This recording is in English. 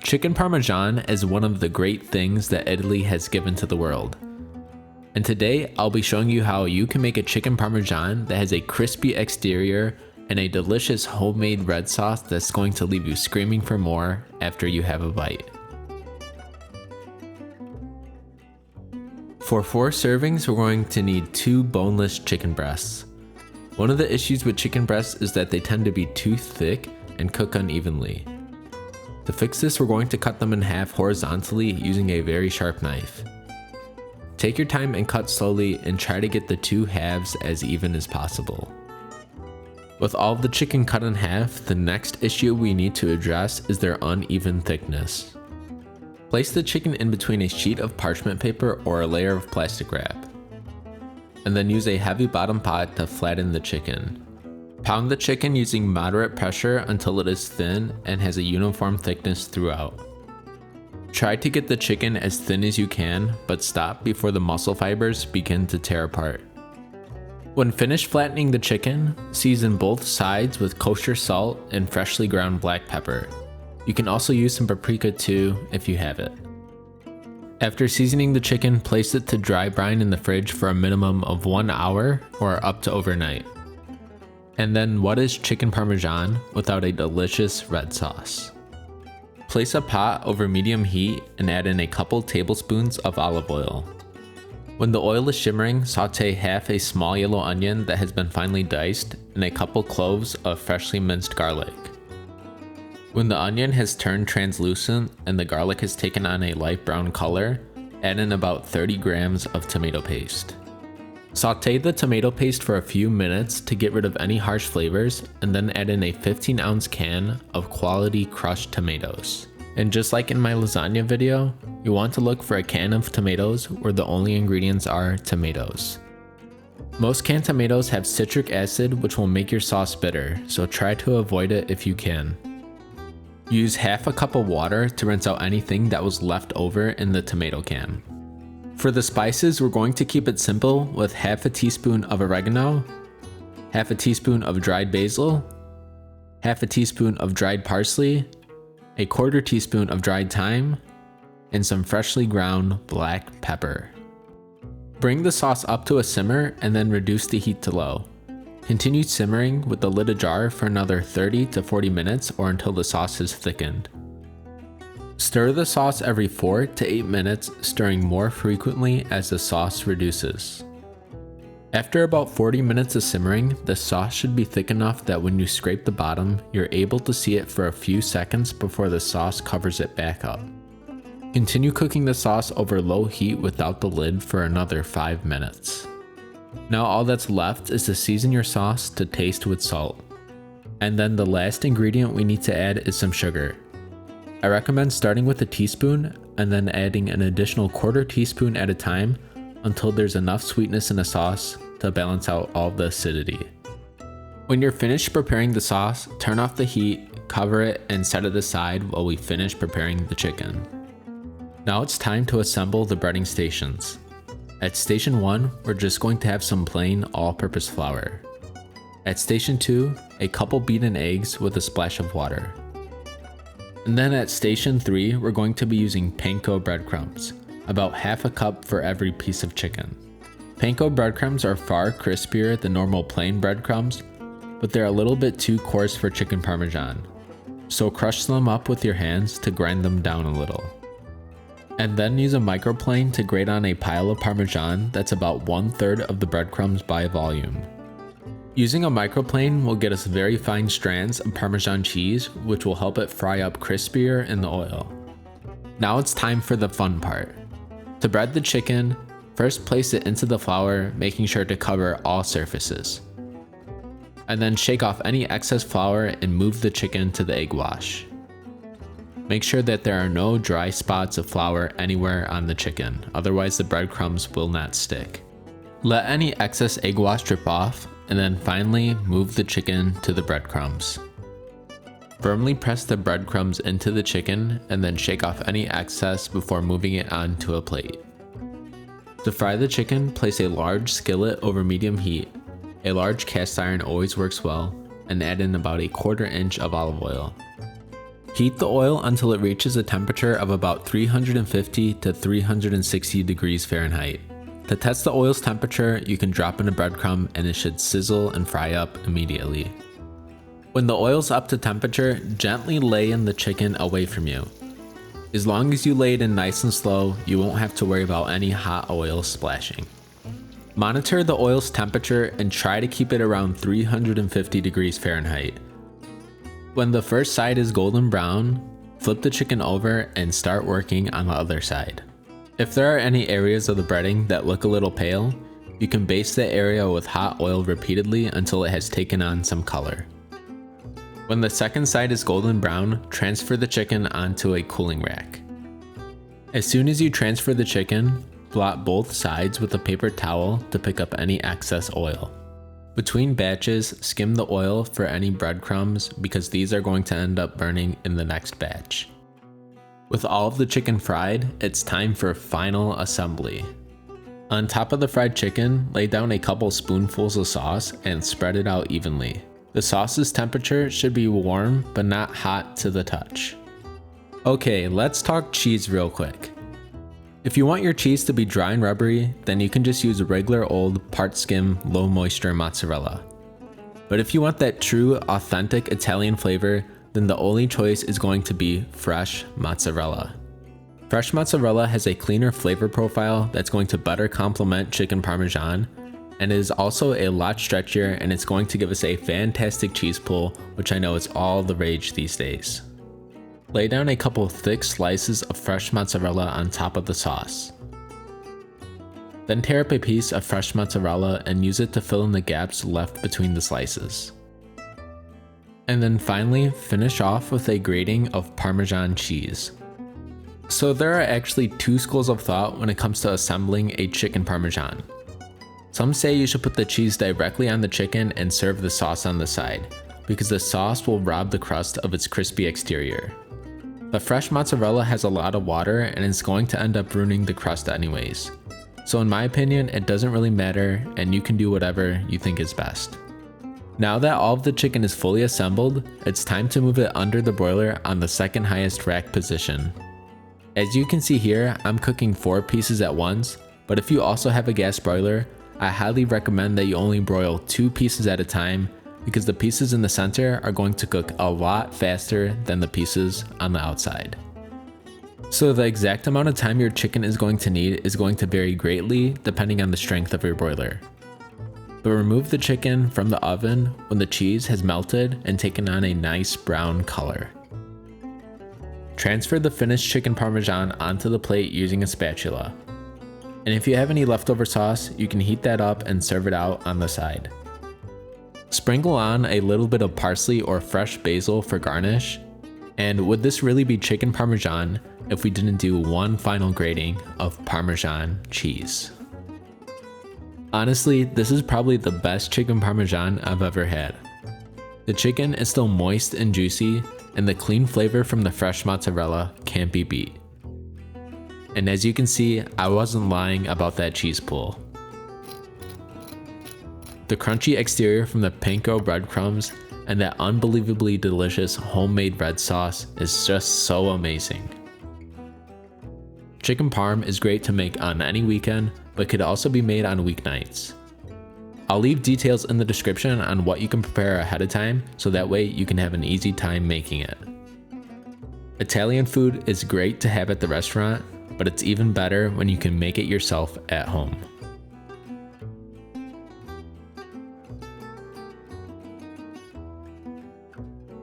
Chicken Parmesan is one of the great things that Italy has given to the world. And today I'll be showing you how you can make a chicken Parmesan that has a crispy exterior and a delicious homemade red sauce that's going to leave you screaming for more after you have a bite. For 4 servings, we're going to need 2 boneless chicken breasts. One of the issues with chicken breasts is that they tend to be too thick and cook unevenly. To fix this, we're going to cut them in half horizontally using a very sharp knife. Take your time and cut slowly and try to get the 2 halves as even as possible. With all of the chicken cut in half, the next issue we need to address is their uneven thickness. Place the chicken in between a sheet of parchment paper or a layer of plastic wrap, and then use a heavy bottom pot to flatten the chicken. Pound the chicken using moderate pressure until it is thin and has a uniform thickness throughout. Try to get the chicken as thin as you can, but stop before the muscle fibers begin to tear apart. When finished flattening the chicken, season both sides with kosher salt and freshly ground black pepper. You can also use some paprika too if you have it. After seasoning the chicken, place it to dry brine in the fridge for a minimum of 1 hour or up to overnight. And then what is chicken Parmesan without a delicious red sauce? Place a pot over medium heat and add in a couple tablespoons of olive oil. When the oil is shimmering, saute half a small yellow onion that has been finely diced and a couple cloves of freshly minced garlic. When the onion has turned translucent and the garlic has taken on a light brown color, add in about 30 grams of tomato paste. Saute the tomato paste for a few minutes to get rid of any harsh flavors, and then add in a 15-ounce can of quality crushed tomatoes. And just like in my lasagna video, you want to look for a can of tomatoes where the only ingredients are tomatoes. Most canned tomatoes have citric acid, which will make your sauce bitter, so try to avoid it if you can. Use half a cup of water to rinse out anything that was left over in the tomato can. For the spices, we're going to keep it simple with half a teaspoon of oregano, half a teaspoon of dried basil, half a teaspoon of dried parsley, a quarter teaspoon of dried thyme, and some freshly ground black pepper. Bring the sauce up to a simmer and then reduce the heat to low. Continue simmering with the lid ajar for another 30 to 40 minutes or until the sauce is thickened. Stir the sauce every 4 to 8 minutes, stirring more frequently as the sauce reduces. After about 40 minutes of simmering, the sauce should be thick enough that when you scrape the bottom, you're able to see it for a few seconds before the sauce covers it back up. Continue cooking the sauce over low heat without the lid for another 5 minutes. Now all that's left is to season your sauce to taste with salt. And then the last ingredient we need to add is some sugar. I recommend starting with a teaspoon and then adding an additional quarter teaspoon at a time until there's enough sweetness in the sauce to balance out all the acidity. When you're finished preparing the sauce, turn off the heat, cover it, and set it aside while we finish preparing the chicken. Now it's time to assemble the breading stations. At station 1, we're just going to have some plain all-purpose flour. At station 2, a couple beaten eggs with a splash of water. And then at station 3, we're going to be using panko breadcrumbs, about half a cup for every piece of chicken. Panko breadcrumbs are far crispier than normal plain breadcrumbs, but they're a little bit too coarse for chicken Parmesan. So crush them up with your hands to grind them down a little. And then use a microplane to grate on a pile of Parmesan that's about 1/3 of the breadcrumbs by volume. Using a microplane will get us very fine strands of Parmesan cheese, which will help it fry up crispier in the oil. Now it's time for the fun part. To bread the chicken, first place it into the flour, making sure to cover all surfaces. And then shake off any excess flour and move the chicken to the egg wash. Make sure that there are no dry spots of flour anywhere on the chicken, otherwise the breadcrumbs will not stick. Let any excess egg wash drip off, and then finally move the chicken to the breadcrumbs. Firmly press the breadcrumbs into the chicken and then shake off any excess before moving it onto a plate. To fry the chicken, place a large skillet over medium heat. A large cast iron always works well, and add in about a 1/4 inch of olive oil. Heat the oil until it reaches a temperature of about 350 to 360 degrees Fahrenheit. To test the oil's temperature, you can drop in a breadcrumb and it should sizzle and fry up immediately. When the oil's up to temperature, gently lay in the chicken away from you. As long as you lay it in nice and slow, you won't have to worry about any hot oil splashing. Monitor the oil's temperature and try to keep it around 350 degrees Fahrenheit. When the first side is golden brown, flip the chicken over and start working on the other side. If there are any areas of the breading that look a little pale, you can baste the area with hot oil repeatedly until it has taken on some color. When the second side is golden brown, transfer the chicken onto a cooling rack. As soon as you transfer the chicken, blot both sides with a paper towel to pick up any excess oil. Between batches, skim the oil for any breadcrumbs because these are going to end up burning in the next batch. With all of the chicken fried, it's time for final assembly. On top of the fried chicken, lay down a couple spoonfuls of sauce and spread it out evenly. The sauce's temperature should be warm but not hot to the touch. Okay, let's talk cheese real quick. If you want your cheese to be dry and rubbery, then you can just use regular old part skim low moisture mozzarella. But if you want that true authentic Italian flavor, then the only choice is going to be fresh mozzarella. Fresh mozzarella has a cleaner flavor profile that's going to better complement chicken Parmesan, and it is also a lot stretchier, and it's going to give us a fantastic cheese pull, which I know is all the rage these days. Lay down a couple thick slices of fresh mozzarella on top of the sauce. Then tear up a piece of fresh mozzarella and use it to fill in the gaps left between the slices. And then finally, finish off with a grating of Parmesan cheese. So there are actually two schools of thought when it comes to assembling a chicken Parmesan. Some say you should put the cheese directly on the chicken and serve the sauce on the side, because the sauce will rob the crust of its crispy exterior. But fresh mozzarella has a lot of water and it's going to end up ruining the crust anyways. So in my opinion, it doesn't really matter and you can do whatever you think is best. Now that all of the chicken is fully assembled, it's time to move it under the broiler on the second highest rack position. As you can see here, I'm cooking 4 pieces at once, but if you also have a gas broiler, I highly recommend that you only broil 2 pieces at a time, because the pieces in the center are going to cook a lot faster than the pieces on the outside. So the exact amount of time your chicken is going to need is going to vary greatly depending on the strength of your broiler. But remove the chicken from the oven when the cheese has melted and taken on a nice brown color. Transfer the finished chicken Parmesan onto the plate using a spatula. And if you have any leftover sauce, you can heat that up and serve it out on the side. Sprinkle on a little bit of parsley or fresh basil for garnish. And would this really be chicken Parmesan if we didn't do one final grating of Parmesan cheese? Honestly, this is probably the best chicken Parmesan I've ever had. The chicken is still moist and juicy, and the clean flavor from the fresh mozzarella can't be beat. And as you can see, I wasn't lying about that cheese pull. The crunchy exterior from the panko breadcrumbs and that unbelievably delicious homemade red sauce is just so amazing. Chicken parm is great to make on any weekend, but could also be made on weeknights. I'll leave details in the description on what you can prepare ahead of time, so that way you can have an easy time making it. Italian food is great to have at the restaurant, but it's even better when you can make it yourself at home.